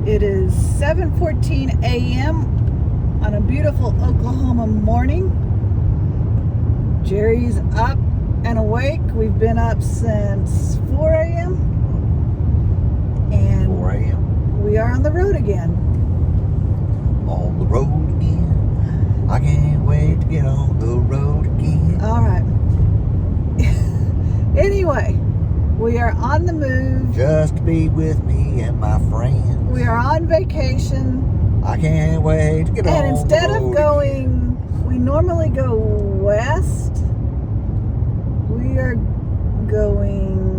It is 7:14 a.m. on a beautiful Oklahoma morning. Jerry's up and awake. We've been up since 4 a.m. and 4 a.m. we are on the road again. On the road again. I can't wait to get on the road again. All right. Anyway, we are on the move. Just to be with me and my friends. We are on vacation. I can't wait to get on the road. And instead of going, we normally go west. We are going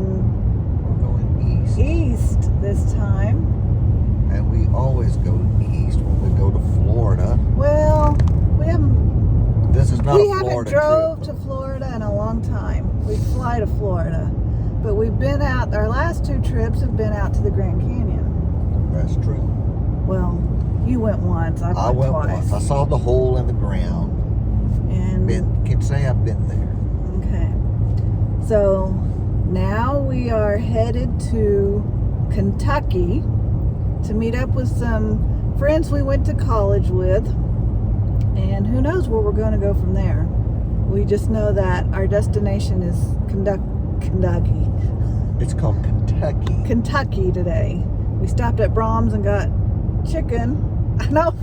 east this time. And we always go east when we go to Florida. Well, we haven't. This is not a Florida trip. We haven't drove to Florida in a long time. We fly to Florida, but we've been out. Our last two trips have been out to the Grand Canyon. That's true. Well, you went once. I went twice. Once. I saw the hole in the ground. And can say I've been there. Okay. So now we are headed to Kentucky to meet up with some friends we went to college with. And who knows where we're going to go from there. We just know that our destination is Kentucky. It's called Kentucky. Kentucky today. We stopped at Brahms and got chicken. I know.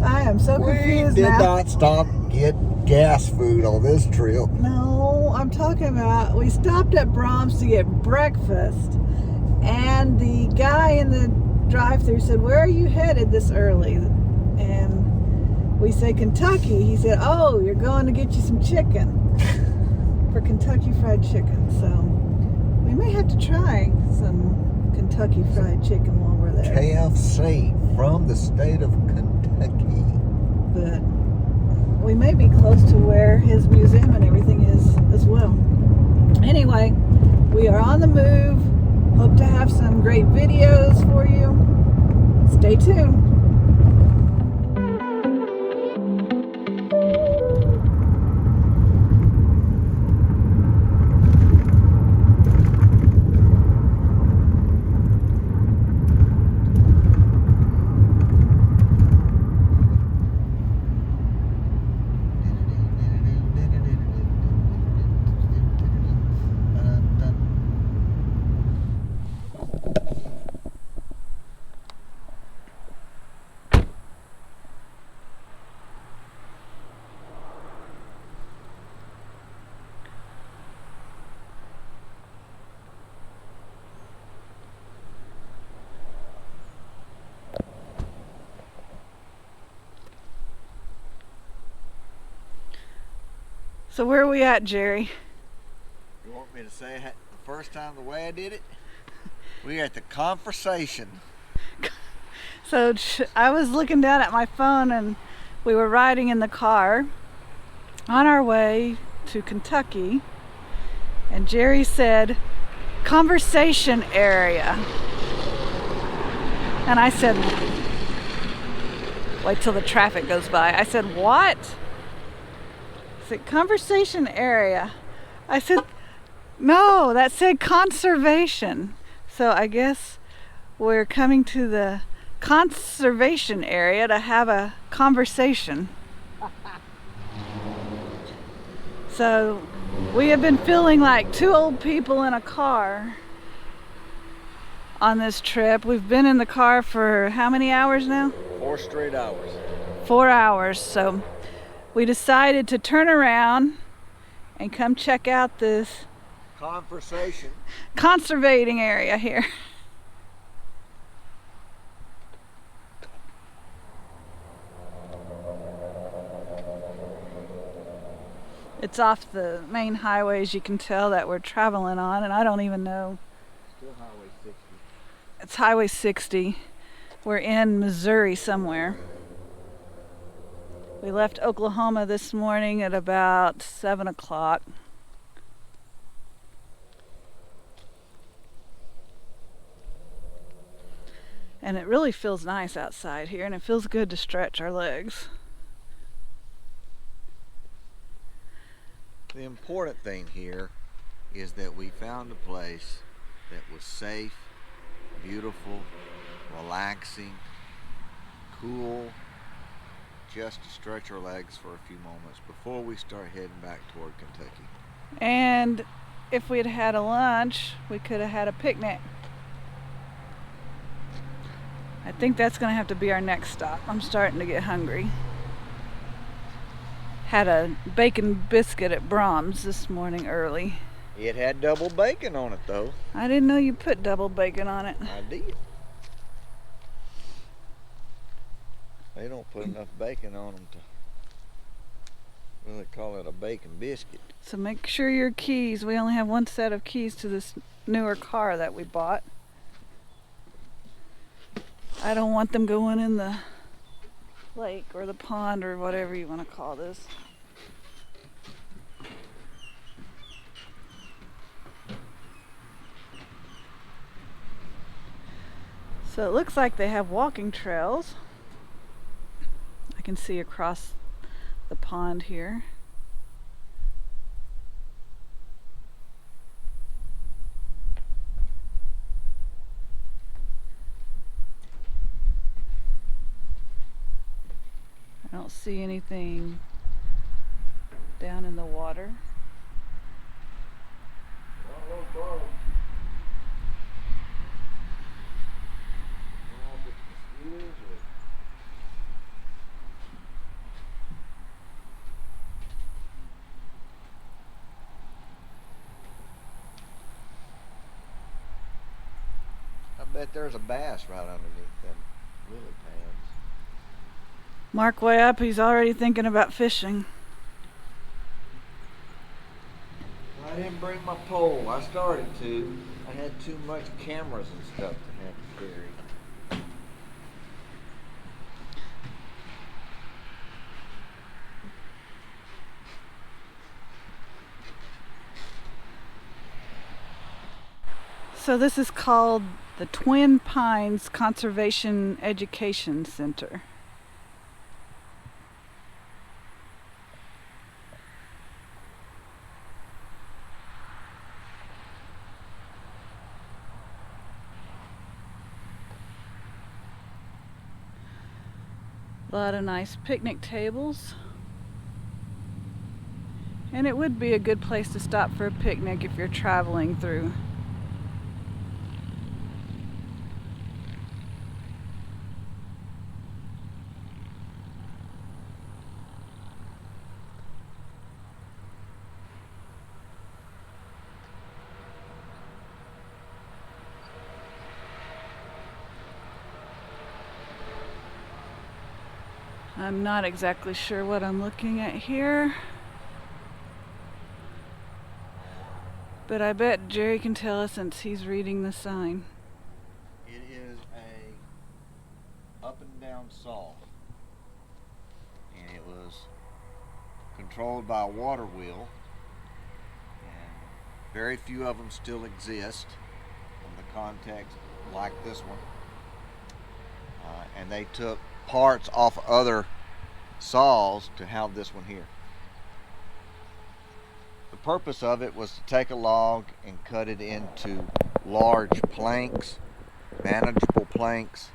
I am so confused now. We did not stop and get gas food on this trip. No, I'm talking about we stopped at Brahms to get breakfast. And the guy in the drive-thru said, "Where are you headed this early?" And we say Kentucky. He said, "Oh, you're going to get you some chicken for Kentucky Fried Chicken." So we may have to try some Kentucky Fried Chicken while we're there. KFC from the state of Kentucky. But we may be close to where his museum and everything is as well. Anyway, we are on the move. Hope to have some great videos for you. Stay tuned. So where are we at, Jerry? You want me to say it the first time the way I did it? We are at the conversation. So I was looking down at my phone and we were riding in the car on our way to Kentucky, and Jerry said, "Conversation area." And I said, wait till the traffic goes by. I said, "What?" I said, "Conversation area." I said, "No, that said conservation." So I guess we're coming to the conservation area to have a conversation. So we have been feeling like two old people in a car on this trip. We've been in the car for how many hours now? 4 straight hours. 4 hours. So we decided to turn around and come check out this conservating area here. It's off the main highways, you can tell that we're traveling on, and I don't even know. Still Highway 60. It's Highway 60. We're in Missouri somewhere. We left Oklahoma this morning at about 7 o'clock. And it really feels nice outside here, and it feels good to stretch our legs. The important thing here is that we found a place that was safe, beautiful, relaxing, cool, just to stretch our legs for a few moments before we start heading back toward Kentucky. And if we'd had a lunch, we could have had a picnic. I think that's going to have to be our next stop. I'm starting to get hungry. Had a bacon biscuit at Brahms this morning early. It had double bacon on it though. I didn't know you put double bacon on it. I did. They don't put enough bacon on them to really call it a bacon biscuit. So make sure your keys, we only have one set of keys to this newer car that we bought. I don't want them going in the lake or the pond or whatever you want to call this. So it looks like they have walking trails. I can see across the pond here. I don't see anything down in the water. I bet there's a bass right underneath them lily pads. Mark way up, he's already thinking about fishing. I didn't bring my pole. I started to. I had too much cameras and stuff to have to carry. So this is called the Twin Pines Conservation Education Center. A lot of nice picnic tables. And it would be a good place to stop for a picnic if you're traveling through. I'm not exactly sure what I'm looking at here, but I bet Jerry can tell us since he's reading the sign. It is a up and down saw, and it was controlled by a water wheel, and very few of them still exist in the context like this one, and they took parts off other saws to have this one here. The purpose of it was to take a log and cut it into large planks, manageable planks,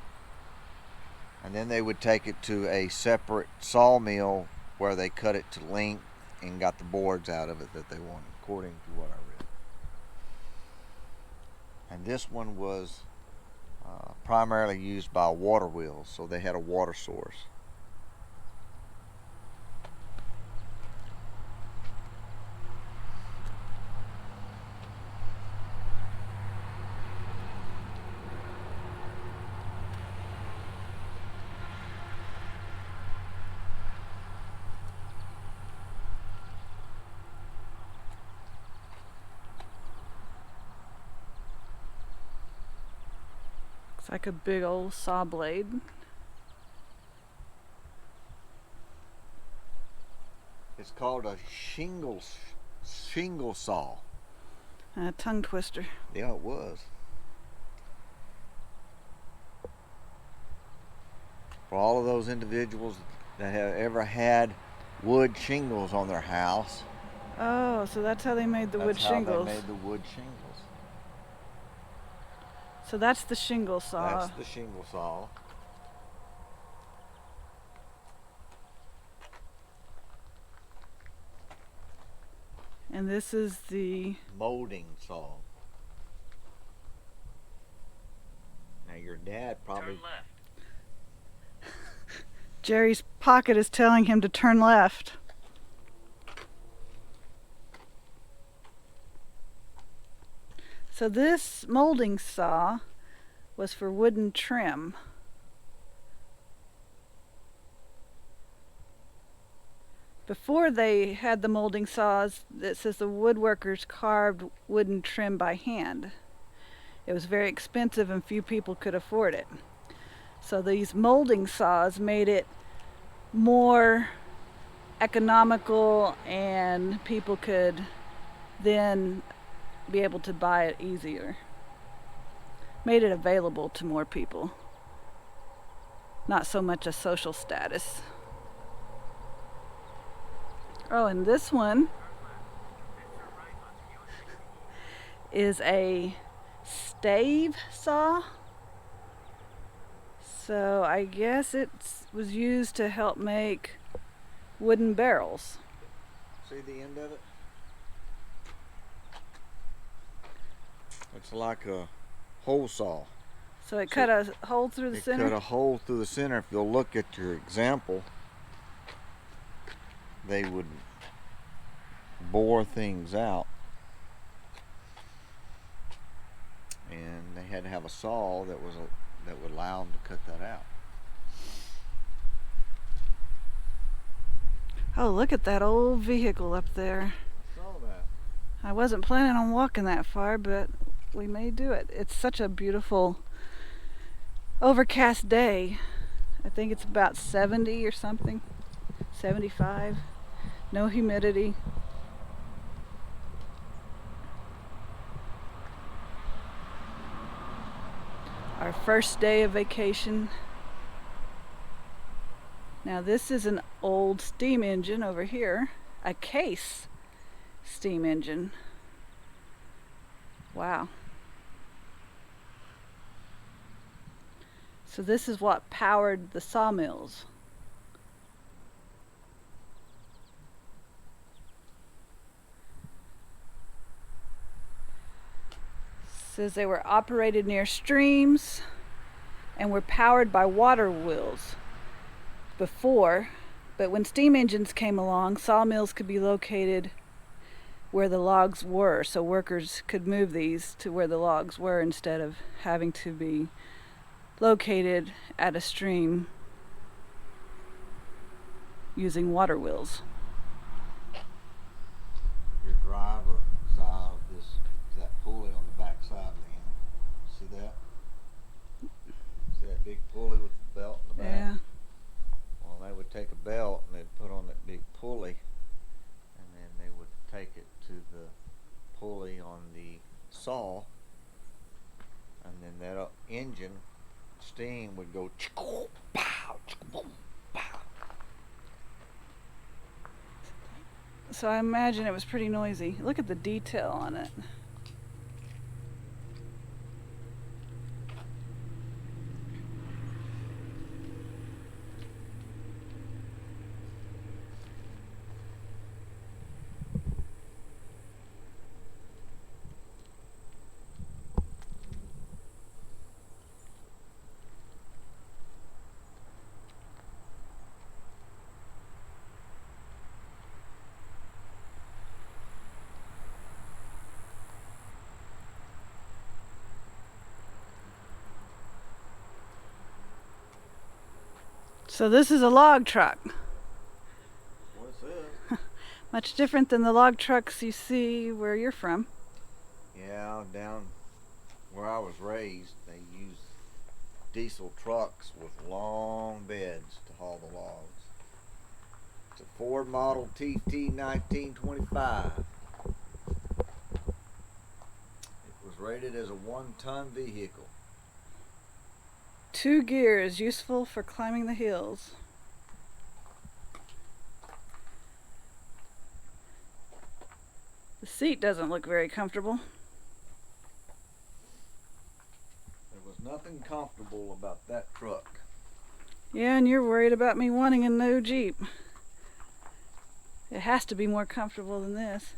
and then they would take it to a separate sawmill where they cut it to length and got the boards out of it that they wanted, according to what I read. And this one was primarily used by water wheels, so they had a water source. Looks like a big old saw blade. It's called a shingle saw. A tongue twister. Yeah, it was. For all of those individuals that have ever had wood shingles on their house. Oh, so that's how they made the wood shingles. That's how they made the wood shingles. So that's the shingle saw. That's the shingle saw. And this is the molding saw. Now your dad probably... Turn left. Jerry's pocket is telling him to turn left. So this molding saw was for wooden trim. Before they had the molding saws, it says the woodworkers carved wooden trim by hand. It was very expensive and few people could afford it. So these molding saws made it more economical and people could then be able to buy it easier. Made it available to more people. Not so much a social status. Oh, and this one is a stave saw. So I guess it was used to help make wooden barrels. See the end of it? It's like a hole saw. So it cut a hole through the center? It cut a hole through the center. If you'll look at your example, they would bore things out. And they had to have a saw that would allow them to cut that out. Oh, look at that old vehicle up there. I saw that. I wasn't planning on walking that far, but we may do it. It's such a beautiful overcast day. I think it's about 70 or something, 75. No humidity. Our first day of vacation. Now this is an old steam engine over here, a Case steam engine. Wow. So this is what powered the sawmills. Says they were operated near streams and were powered by water wheels before, but when steam engines came along, sawmills could be located where the logs were, so workers could move these to where the logs were instead of having to be located at a stream using water wheels. Your driver side of this is that pulley on the back side of the end. See that? See that big pulley with the belt in the back? Yeah. Well, they would take a belt and they'd put on that big pulley, and then they would take it to the pulley on the saw, and then that engine steam would go pow, pow. So I imagine it was pretty noisy. Look at the detail on it. So this is a log truck. What's this? Much different than the log trucks you see where you're from. Yeah, down where I was raised, they used diesel trucks with long beds to haul the logs. It's a Ford Model TT 1925. It was rated as a 1-ton vehicle. 2 gears, useful for climbing the hills. The seat doesn't look very comfortable. Nothing comfortable about that truck. Yeah, and you're worried about me wanting a new Jeep. It has to be more comfortable than this.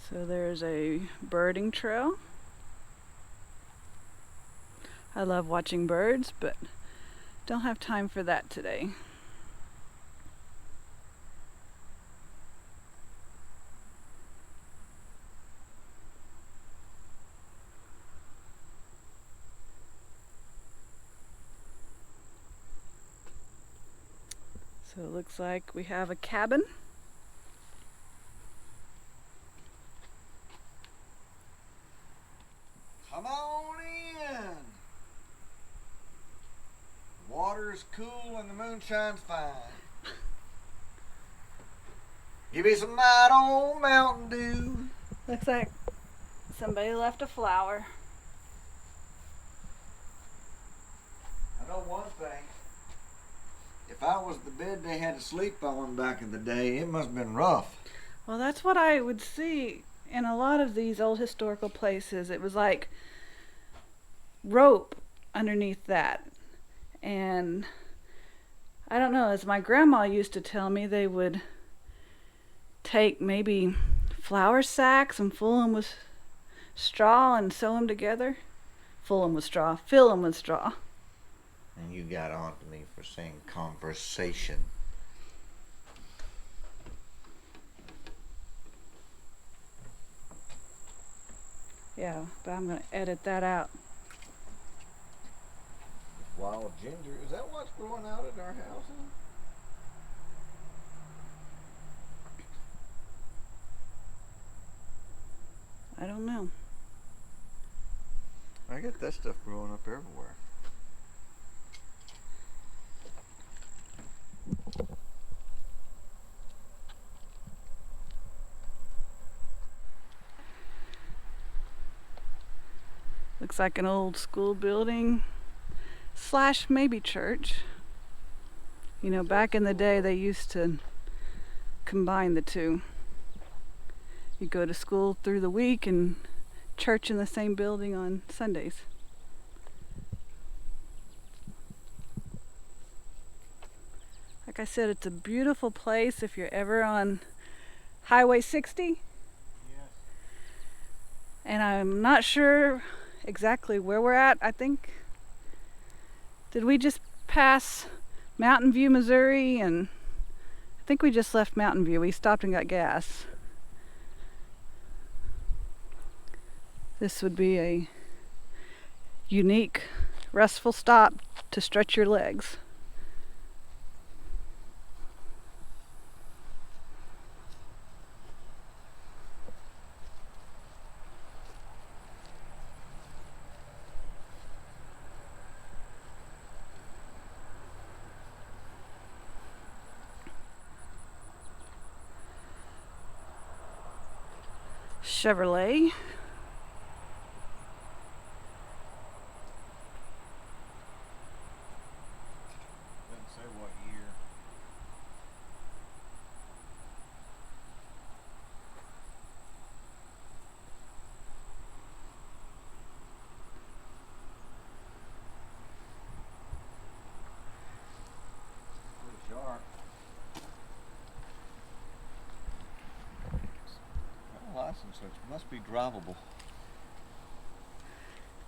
So there's a birding trail. I love watching birds, but don't have time for that today. So it looks like we have a cabin. Come on in. The water's cool and the moonshine's fine. Give me some night old Mountain Dew. Looks like somebody left a flower. I know one thing. If I was the bed they had to sleep on back in the day, it must have been rough. Well, that's what I would see in a lot of these old historical places. It was like rope underneath that. And I don't know, as my grandma used to tell me, they would take maybe flour sacks and fill them with straw and sew them together. Fill them with straw. And you got on to me for saying conversation. Yeah, but I'm going to edit that out. Wild ginger. Is that what's growing out at our house? I don't know. I get that stuff growing up everywhere. Looks like an old school building / maybe church. You know, back in the day they used to combine the two. You go to school through the week and church in the same building on Sundays. Like I said, it's a beautiful place if you're ever on Highway 60. Yes. And I'm not sure exactly where we're at. I think, did we just pass Mountain View, Missouri? And I think we just left Mountain View. We stopped and got gas. This would be a unique, restful stop to stretch your legs. Chevrolet. Doesn't say what year. Pretty sharp. License, so it must be drivable.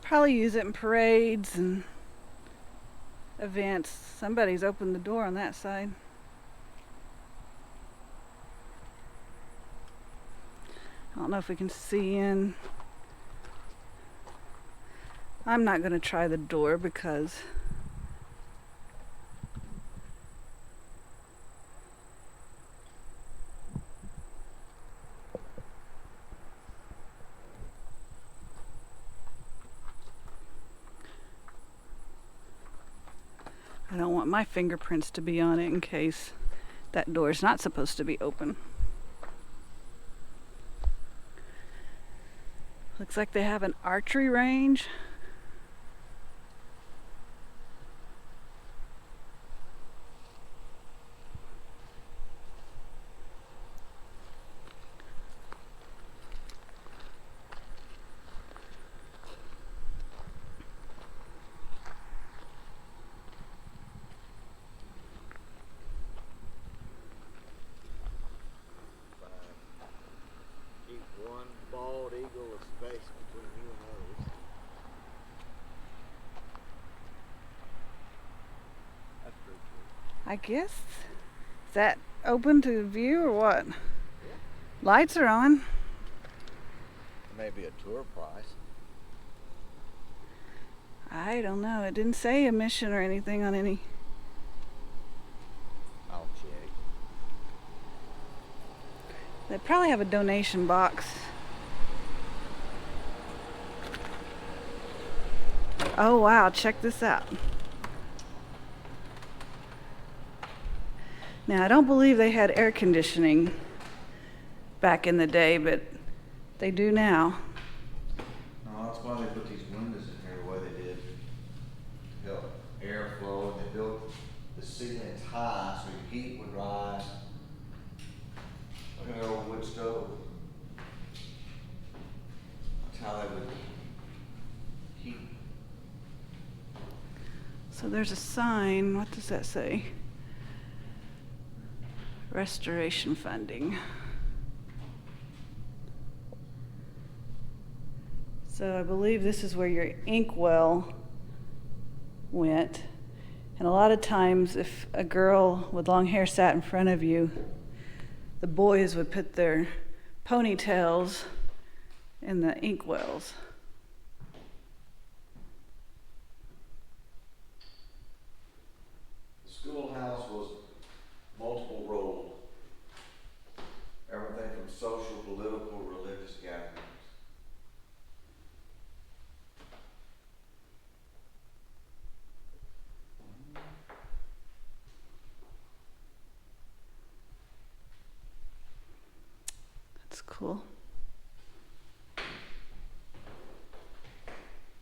Probably use it in parades and events. Somebody's opened the door on that side. I don't know if we can see in. I'm not going to try the door because I don't want my fingerprints to be on it in case that door is not supposed to be open. Looks like they have an archery range. Keep one bald eagle of space between you and others. That's pretty cool. I guess. Is that open to view or what? Yeah. Lights are on. Maybe a tour price. I don't know. It didn't say admission or anything on any. I'll check. They probably have a donation box. Oh wow, check this out. Now I don't believe they had air conditioning back in the day, but they do now. No, that's why they put these windows in here the way they did to help airflow, and they built the ceilings high so your heat would rise. Look at that old wood stove. That's how they would heat. So there's a sign. What does that say? Restoration funding. So I believe this is where your inkwell went. And a lot of times if a girl with long hair sat in front of you, the boys would put their ponytails in the inkwells. The schoolhouse was multiple role. Everything from social, political, religious gatherings. That's cool.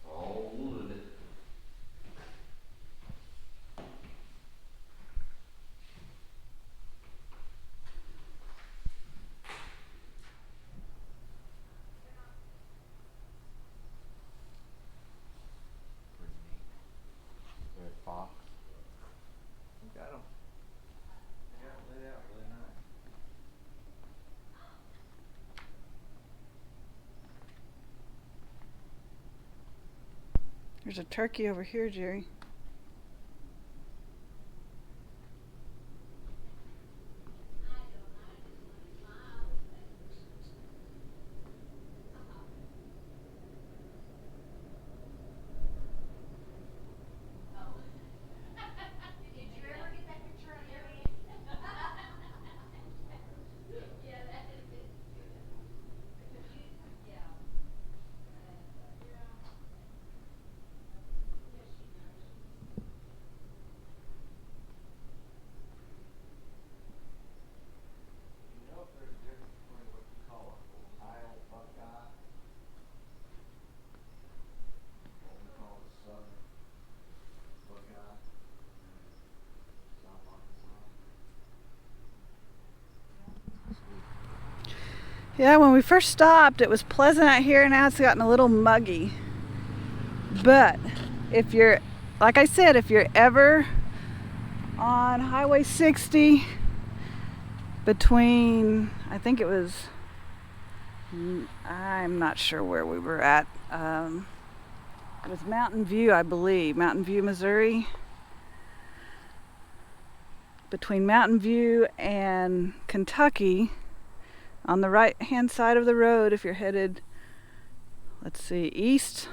All wood. Pretty neat. Red fox. We got 'em. They got 'em laid out really nice. There's a turkey over here, Jerry. You know if there's a difference between what you call a Ohio buckeye, what we call a southern buckeye, South Arkansas? Yeah, when we first stopped, it was pleasant out here, and now it's gotten a little muggy. But if you're, like I said, if you're ever on Highway 60 between, I think it was, I'm not sure where we were at. It was Mountain View, I believe, Mountain View, Missouri. Between Mountain View and Kentucky, on the right hand side of the road, if you're headed, let's see, east,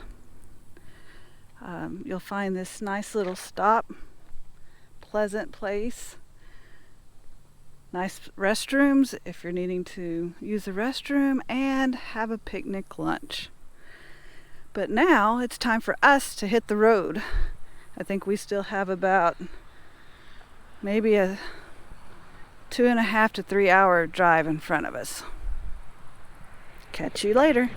you'll find this nice little stop, pleasant place. Nice restrooms if you're needing to use the restroom, and have a picnic lunch. But now it's time for us to hit the road. I think we still have about maybe a 2.5 to 3 hour drive in front of us. Catch you later.